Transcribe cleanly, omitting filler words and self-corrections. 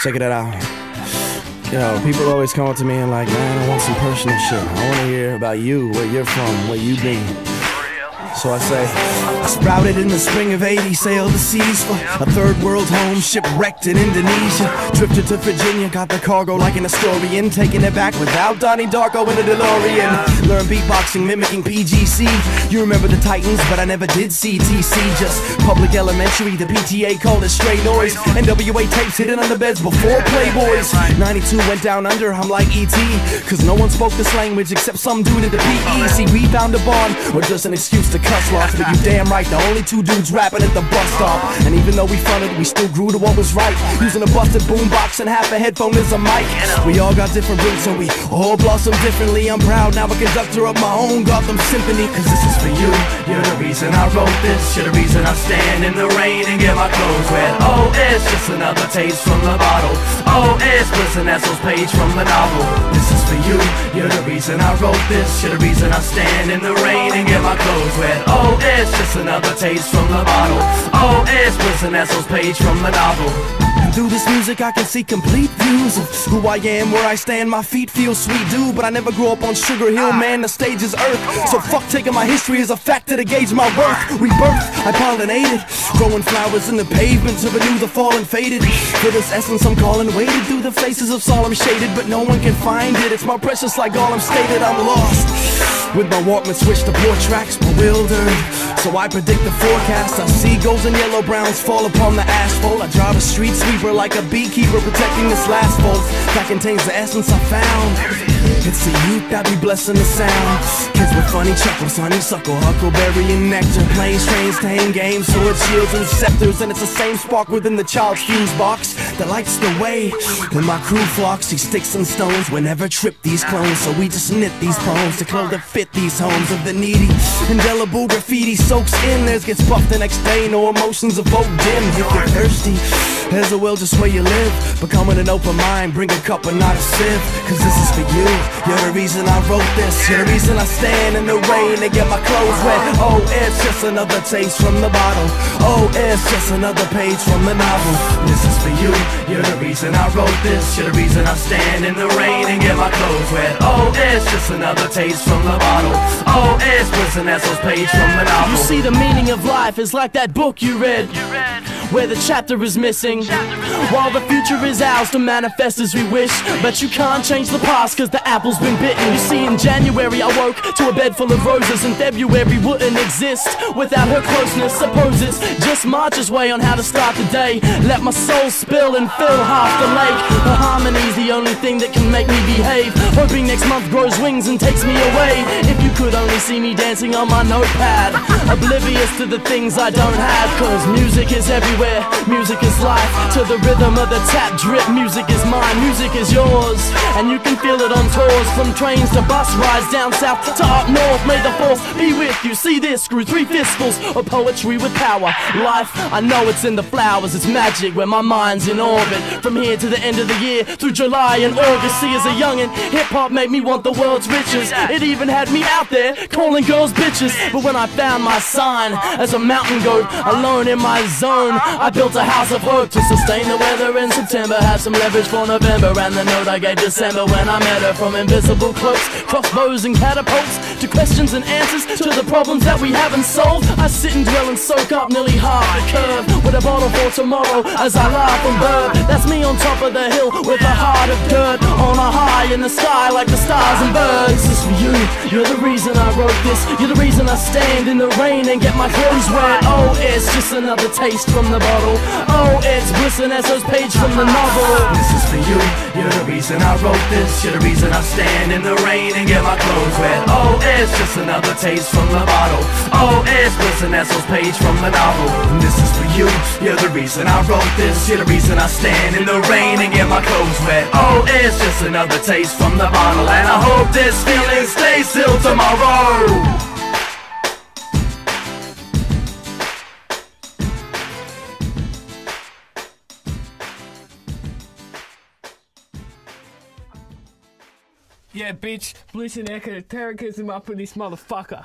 Check it out. Yo, people always come up to me and like, man, I want some personal shit. I want to hear about you, where you're from, where you be. So I say, I sprouted in the spring of '80, sailed the seas for a third world home, shipwrecked in Indonesia. Drifted to Virginia, got the cargo like an Astorian, taking it back without Donnie Darko in a DeLorean. Learned beatboxing, mimicking PGC. You remember the Titans, but I never did CTC. Just public elementary, the PTA called it stray noise. NWA tapes hidden under beds before Playboys. 92 went down under, I'm like E.T. Cause no one spoke this language except some dude at the PE. See, we found a bond, or just an excuse to cuss lots. But you damn right, the only two dudes rapping at the bus stop. And even though we fronted, we still grew to what was right. Using a busted boombox and half a headphone as a mic. We all got different roots and we all blossom differently. I'm proud now, a conductor of my own Gotham Symphony. Cause this is for you, you're the reason I wrote this. You're the reason I stand in the rain and get my clothes wet. Oh, it's just another taste from the bottle. Oh, it's Bliss and Essel's page from the novel. This is for you, you're the reason I wrote this. You're the reason I stand in the rain and get my clothes wet. Oh, it's just another taste from the bottle. Oh, it's Bliss and Essel's page from the novel. And through this music I can see complete views of who I am, where I stand. My feet feel sweet, dude, but I never grew up on Sugar Hill, man, the stage is earth. So fuck taking my history as a factor to gauge my worth. Rebirth, I pollinated, growing flowers in the pavement to renew the fallen faded. For this essence I'm calling, waded through the faces of solemn shaded, but no one can find it. It's more precious like all I'm stated, I'm lost. With my Walkman switched to poor tracks, bewildered. So I predict the forecast. I see golds and yellow browns fall upon the asphalt. I drive a street sweeper like a beekeeper protecting this last volt that contains the essence I found. It's the youth that be blessing the sound. Kids with funny chuckles, honeysuckle, huckleberry and nectar. Playing strange tame games, swords, shields and scepters. And it's the same spark within the child's fuse box that lights the way when my crew flocks. These sticks and stones will never trip these clones. So we just knit these poems to clothe that fit these homes of the needy. Indelible graffiti soaks in, theirs gets buffed the next day. No emotions evoke dim. If you're thirsty, there's a well just where you live. Become with an open mind, bring a cup and not a sieve. Cause this is for you, you're the reason I wrote this. You're the reason I stand in the rain and get my clothes wet. Oh, it's just another taste from the bottle. Oh, it's just another page from the novel. This is for you, you're the reason I wrote this. You're the reason I stand in the rain and get my clothes wet. Oh, it's just another taste from the bottle. Oh, it's Bliss and Essel's page from the novel. You see, the meaning of life is like that book you read, where the chapter is missing, while the future is ours to manifest as we wish. But you can't change the past cause the apple's been bitten. You see, in January I woke to a bed full of roses, and February wouldn't exist without her closeness. Suppose it's just March's way on how to start the day. Let my soul spill and fill half the lake. The harmony's the only thing that can make me behave, hoping next month grows wings and takes me away. If you could only see me dancing on my notepad, oblivious to the things I don't have. Cause music is everywhere, music is life. To the rhythm of the tap drip, music is mine, music is yours. And you can feel it on tours, from trains to bus rides, down south to up north. May the force be with you. See this, screw 3 fistfuls of poetry with power. Life, I know it's in the flowers, it's magic when my mind's in orbit. From here to the end of the year, through July and August. See, as a youngin', hip-hop made me want the world's riches. It even had me out there calling girls bitches. But when I found my sign as a mountain goat, alone in my zone, I built a house of hope to sustain the weather in September. Have some leverage for November, and the note I gave December when I met her. From invisible cloaks, crossbows and catapults, to questions and answers to the problems that we haven't solved. I sit and dwell and soak up nearly half the curve, with a bottle for tomorrow as I laugh and burp. That's me on top of the hill with a heart of dirt, on a high in the sky like the stars and birds. This is for you, you're the reason I wrote this. You're the reason I stand in the rain and get my clothes wet. Oh, it's just another taste from the bottle. Oh, it's Bliss and Essel's page from the novel. This is for you, you're the reason I wrote this. You're the reason I stand in the rain and get my clothes wet. Oh, it's just another taste from the bottle. Oh, it's Bliss and Essel's page from the novel. This is for you, you're the reason I wrote this. You're the reason I stand in the rain and get my clothes wet. Oh, it's just another taste from the bottle. And I hope this feeling stays till tomorrow. Yeah, bitch, Bliss and Echo, terrorism up in this motherfucker.